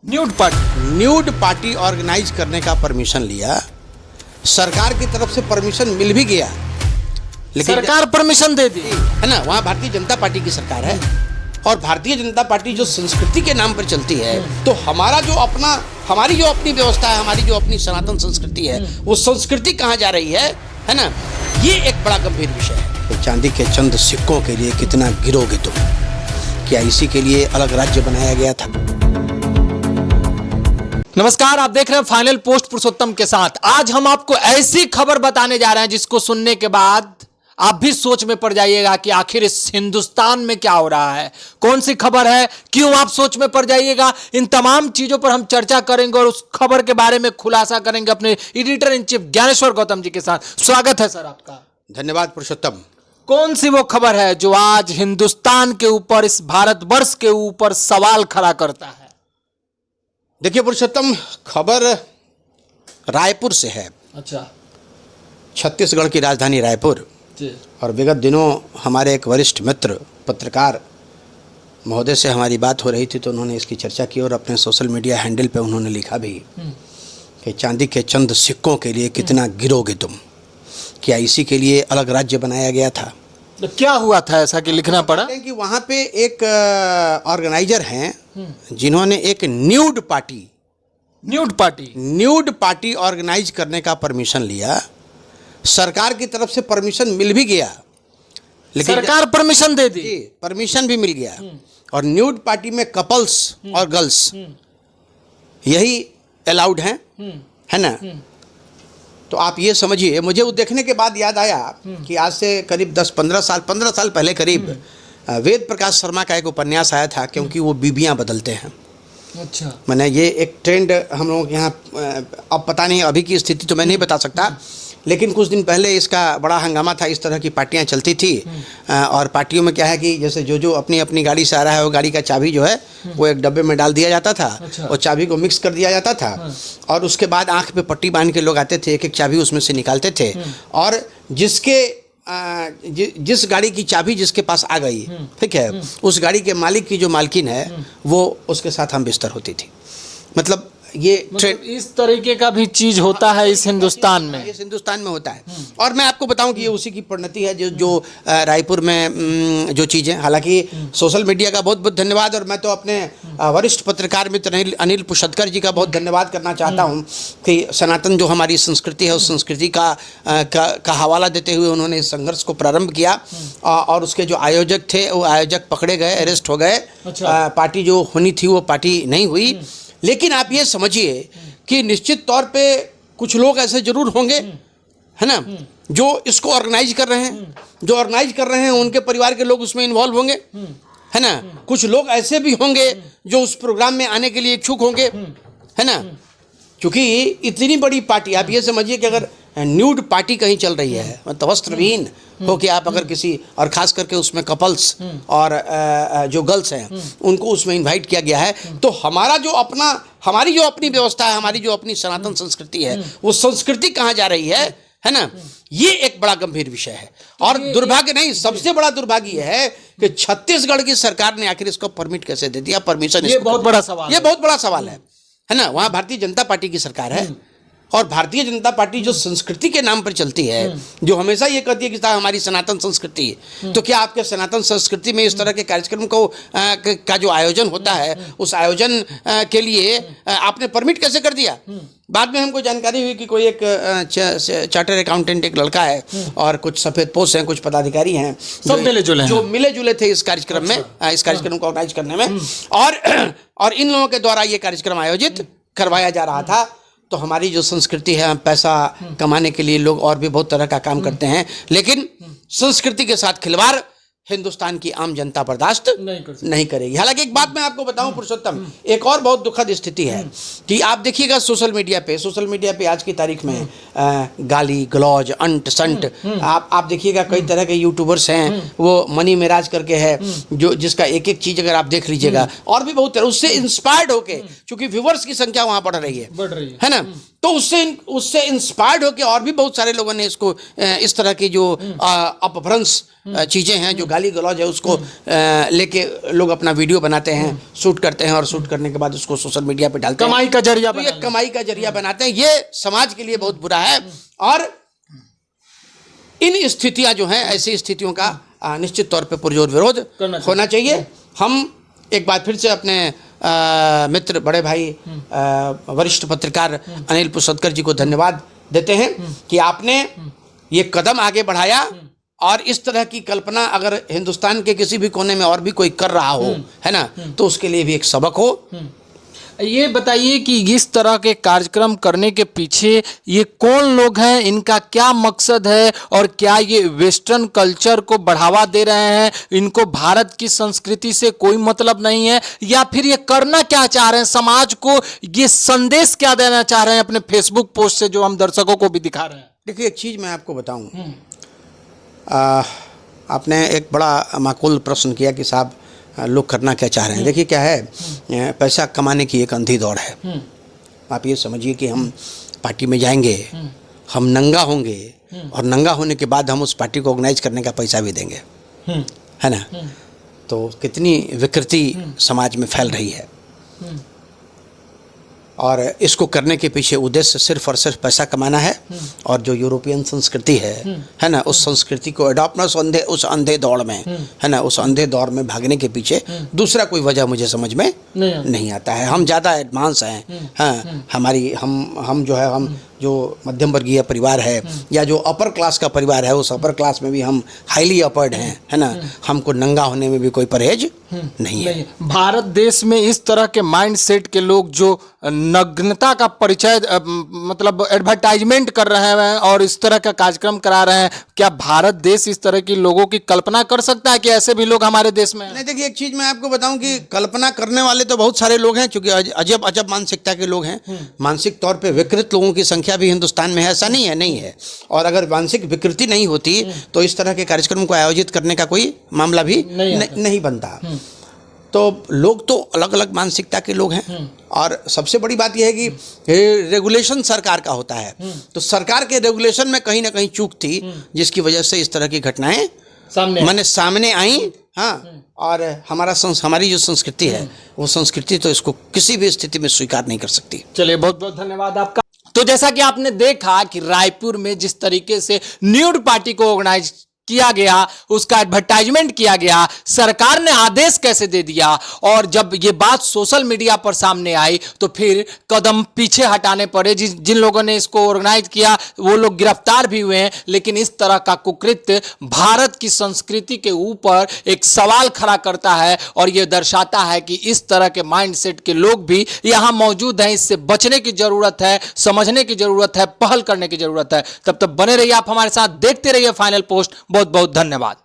Nude party organise करने का permission लिया। सरकार की तरफ से परमिशन मिल भी गया, लेकिन सरकार परमिशन दे दी है ना। वहाँ भारतीय जनता पार्टी की सरकार है और भारतीय जनता पार्टी जो संस्कृति के नाम पर चलती है, तो हमारी जो अपनी व्यवस्था है, हमारी जो अपनी सनातन संस्कृति है, वो संस्कृति कहाँ जा रही है ना। ये एक बड़ा गंभीर विषय है। तो चांदी के चंद सिक्कों के लिए कितना गिरोगे तुम? क्या इसी के लिए अलग राज्य बनाया गया था? नमस्कार, आप देख रहे हैं फाइनल पोस्ट पुरुषोत्तम के साथ। आज हम आपको ऐसी खबर बताने जा रहे हैं जिसको सुनने के बाद आप भी सोच में पड़ जाइएगा कि आखिर इस हिंदुस्तान में क्या हो रहा है, कौन सी खबर है, क्यों आप सोच में पड़ जाइएगा। इन तमाम चीजों पर हम चर्चा करेंगे और उस खबर के बारे में खुलासा करेंगे अपने editor in chief Gyaneshwar Gautam ji के साथ। स्वागत है सर आपका। धन्यवाद पुरुषोत्तम। कौन सी वो खबर है जो आज हिंदुस्तान के ऊपर, इस भारतवर्ष के ऊपर सवाल खड़ा करता है? देखिए पुरुषोत्तम, खबर रायपुर से है। अच्छा। छत्तीसगढ़ की राजधानी रायपुर। और विगत दिनों हमारे एक वरिष्ठ मित्र पत्रकार महोदय से हमारी बात हो रही थी, तो उन्होंने इसकी चर्चा की और अपने सोशल मीडिया हैंडल पे उन्होंने लिखा भी कि चांदी के चंद सिक्कों के लिए कितना गिरोगे तुम? क्या इसी के लिए अलग राज्य बनाया गया था? तो क्या हुआ था ऐसा कि लिखना पड़ा? कि वहाँ पे एक ऑर्गेनाइजर हैं जिन्होंने एक न्यूड पार्टी ऑर्गेनाइज करने का परमिशन लिया। सरकार की तरफ से परमिशन मिल भी गया, लेकिन सरकार परमिशन दे दी। परमिशन भी मिल गया। और न्यूड पार्टी में कपल्स और गर्ल्स यही अलाउड हैं, है ना। तो आप ये समझिए, मुझे वो देखने के बाद याद आया कि आज से करीब 15 साल पहले करीब वेद प्रकाश शर्मा का एक उपन्यास आया था, क्योंकि वो बीबियां बदलते हैं। अच्छा। मैंने ये एक ट्रेंड हम लोगों के यहाँ, अब पता नहीं अभी की स्थिति तो मैं नहीं बता सकता, लेकिन कुछ दिन पहले इसका बड़ा हंगामा था। इस तरह की पार्टियां चलती थी और पार्टियों में क्या है कि जैसे जो अपनी अपनी गाड़ी से आ रहा है, वो गाड़ी का चाबी जो है वो एक डब्बे में डाल दिया जाता था। अच्छा। और चाबी को मिक्स कर दिया जाता था। और उसके बाद आंख पे पट्टी बांध के लोग आते थे, एक एक चाबी उसमें से निकालते थे। और जिस गाड़ी की चाबी जिसके पास आ गई, ठीक है, उस गाड़ी के मालिक की जो मालकिन है वो उसके साथ हम बिस्तर होती थी। मतलब ये इस तरीके का भी चीज होता है इस हिंदुस्तान में। इस हिंदुस्तान में होता है। और मैं आपको बताऊं कि ये उसी की परिणति है जो रायपुर में जो चीज़ें, हालांकि सोशल मीडिया का बहुत बहुत धन्यवाद। और मैं तो अपने वरिष्ठ पत्रकार मित्र अनिल पुशदकर जी का बहुत धन्यवाद करना चाहता हूं कि सनातन जो हमारी संस्कृति है, उस संस्कृति का हवाला देते हुए उन्होंने इस संघर्ष को प्रारंभ किया। और उसके जो आयोजक थे वो आयोजक पकड़े गए, अरेस्ट हो गए। पार्टी जो होनी थी वो पार्टी नहीं हुई। लेकिन आप ये समझिए कि निश्चित तौर पे कुछ लोग ऐसे जरूर होंगे, है ना, जो इसको ऑर्गेनाइज कर रहे हैं। जो ऑर्गेनाइज कर रहे हैं उनके परिवार के लोग उसमें इन्वॉल्व होंगे, है ना। कुछ लोग ऐसे भी होंगे जो उस प्रोग्राम में आने के लिए इच्छुक होंगे, है ना। क्योंकि इतनी बड़ी पार्टी, आप ये समझिए कि अगर न्यूड पार्टी कहीं चल रही है, मतलब वस्त्रविहीन हो कि आप अगर किसी, और खास करके उसमें कपल्स और जो गर्ल्स हैं उनको उसमें इनवाइट किया गया है, तो हमारी जो अपनी व्यवस्था है, हमारी जो अपनी सनातन संस्कृति है, वो संस्कृति कहाँ जा रही है ना। ये एक बड़ा गंभीर विषय है। और दुर्भाग्य नहीं, सबसे बड़ा दुर्भाग्य यह है कि छत्तीसगढ़ की सरकार ने आखिर इसको परमिट कैसे दे दिया, परमिशन। ये बहुत बड़ा सवाल है ना। वहाँ भारतीय जनता पार्टी की सरकार है और भारतीय जनता पार्टी जो संस्कृति के नाम पर चलती है, जो हमेशा ये कहती है कि साहब हमारी सनातन संस्कृति है, तो क्या आपके सनातन संस्कृति में इस तरह के कार्यक्रम का जो आयोजन होता है, उस आयोजन के लिए आपने परमिट कैसे कर दिया? बाद में हमको जानकारी हुई कि कोई एक चार्टर अकाउंटेंट एक लड़का है और कुछ सफेद पोस्ट हैं, कुछ पदाधिकारी हैं, सब मिले जुले थे इस कार्यक्रम में, इस कार्यक्रम को ऑर्गेनाइज करने में। और इन लोगों के द्वारा ये कार्यक्रम आयोजित करवाया जा रहा था। तो हमारी जो संस्कृति है, पैसा कमाने के लिए लोग और भी बहुत तरह का काम करते हैं, लेकिन संस्कृति के साथ खिलवाड़ हिंदुस्तान की आम जनता बर्दाश्त नहीं करेगी। हालांकि एक बात मैं आपको बताऊं पुरुषोत्तम, एक और बहुत दुखद स्थिति है कि आप देखिएगा सोशल मीडिया पे आज की तारीख में गाली गलौज अंट संट, आप देखिएगा कई तरह के यूट्यूबर्स हैं, वो मनी मेराज करके है, जो जिसका एक एक चीज अगर आप देख लीजिएगा, और भी बहुत तरह, उससे इंस्पायर्ड होके, क्योंकि व्यूवर्स की संख्या वहां बढ़ रही है ना, तो उससे इंस्पायर्ड होके और भी बहुत सारे लोगों ने इसको इस तरह की जो अपभ्रंश चीजें हैं, जो गाली गलौज है उसको लेके लोग अपना वीडियो बनाते हैं, शूट करते हैं और शूट करने के बाद उसको सोशल मीडिया पे डालते हैं। कमाई का जरिया तो ये कमाई का जरिया बनाते हैं, ये समाज के लिए बहुत बुरा है। और इन स्थितियां जो हैं, ऐसी स्थितियों का निश्चित तौर पे पुरजोर विरोध होना चाहिए। हम एक बार फिर से अपने मित्र, बड़े भाई, वरिष्ठ पत्रकार अनिल पुशदकर जी को धन्यवाद देते हैं कि आपने ये कदम आगे बढ़ाया और इस तरह की कल्पना अगर हिंदुस्तान के किसी भी कोने में और भी कोई कर रहा हो, है ना, तो उसके लिए भी एक सबक हो। ये बताइए कि इस तरह के कार्यक्रम करने के पीछे ये कौन लोग हैं, इनका क्या मकसद है, और क्या ये वेस्टर्न कल्चर को बढ़ावा दे रहे हैं, इनको भारत की संस्कृति से कोई मतलब नहीं है, या फिर ये करना क्या चाह रहे हैं, समाज को ये संदेश क्या देना चाह रहे हैं अपने फेसबुक पोस्ट से, जो हम दर्शकों को भी दिखा रहे हैं? देखिए, एक चीज़ मैं आपको बताऊं, आपने एक बड़ा माकूल प्रश्न किया कि साहब लोग करना क्या चाह रहे हैं। देखिए क्या है, पैसा कमाने की एक अंधी दौड़ है। आप ये समझिए कि हम पार्टी में जाएंगे, हम नंगा होंगे और नंगा होने के बाद हम उस पार्टी को ऑर्गेनाइज करने का पैसा भी देंगे, है ना। तो कितनी विकृति समाज में फैल रही है, और इसको करने के पीछे उद्देश्य सिर्फ और सिर्फ पैसा कमाना है। और जो यूरोपियन संस्कृति है ना, उस संस्कृति को अडॉप्ट उस अंधे दौड़ में, है ना, उस अंधे दौड़ में भागने के पीछे दूसरा कोई वजह मुझे समझ में नहीं आता है। हम ज़्यादा एडवांस हैं, हाँ, हमारी हम जो है, हम जो मध्यम वर्गीय परिवार है या जो अपर क्लास का परिवार है, उस अपर क्लास में भी हम हाईली अपवर्ड हैं, है ना। हमको नंगा होने में भी कोई परहेज नहीं है। भारत देश में इस तरह के माइंड सेट के लोग जो नग्नता का परिचय मतलब एडवर्टाइजमेंट कर रहे हैं और इस तरह का कार्यक्रम करा रहे हैं, क्या भारत देश इस तरह की लोगों की कल्पना कर सकता है कि ऐसे भी लोग हमारे देश में हैं? नहीं, देखिए, एक चीज़ मैं आपको बताऊं कि कल्पना करने वाले तो बहुत सारे लोग हैं, क्योंकि अजब अजब मानसिकता के लोग हैं। मानसिक तौर पे विकृत लोगों की संख्या भी हिंदुस्तान में है, ऐसा नहीं है। और अगर मानसिक विकृति नहीं होती तो इस तरह के कार्यक्रम को आयोजित करने का कोई मामला भी नहीं बनता। तो लोग तो अलग अलग मानसिकता के लोग हैं। और सबसे बड़ी बात यह है कि रेगुलेशन सरकार का होता है, तो सरकार के रेगुलेशन में कहीं ना कहीं चूक थी, जिसकी वजह से इस तरह की घटनाएं सामने आई। हाँ, और हमारी जो संस्कृति है, वो संस्कृति तो इसको किसी भी स्थिति में स्वीकार नहीं कर सकती। चलिए, बहुत बहुत धन्यवाद आपका। तो जैसा कि आपने देखा कि रायपुर में जिस तरीके से न्यूड पार्टी को ऑर्गेनाइज किया गया, उसका एडवर्टाइजमेंट किया गया, सरकार ने आदेश कैसे दे दिया, और जब ये बात सोशल मीडिया पर सामने आई तो फिर कदम पीछे हटाने पड़े। जिन लोगों ने इसको ऑर्गेनाइज किया वो लोग गिरफ्तार भी हुए हैं। लेकिन इस तरह का कुकृत्य भारत की संस्कृति के ऊपर एक सवाल खड़ा करता है और ये दर्शाता है कि इस तरह के माइंडसेट के लोग भी यहाँ मौजूद हैं। इससे बचने की जरूरत है, समझने की जरूरत है, पहल करने की जरूरत है। तब तक बने रहिए आप हमारे साथ, देखते रहिए फाइनल पोस्ट। बहुत बहुत धन्यवाद।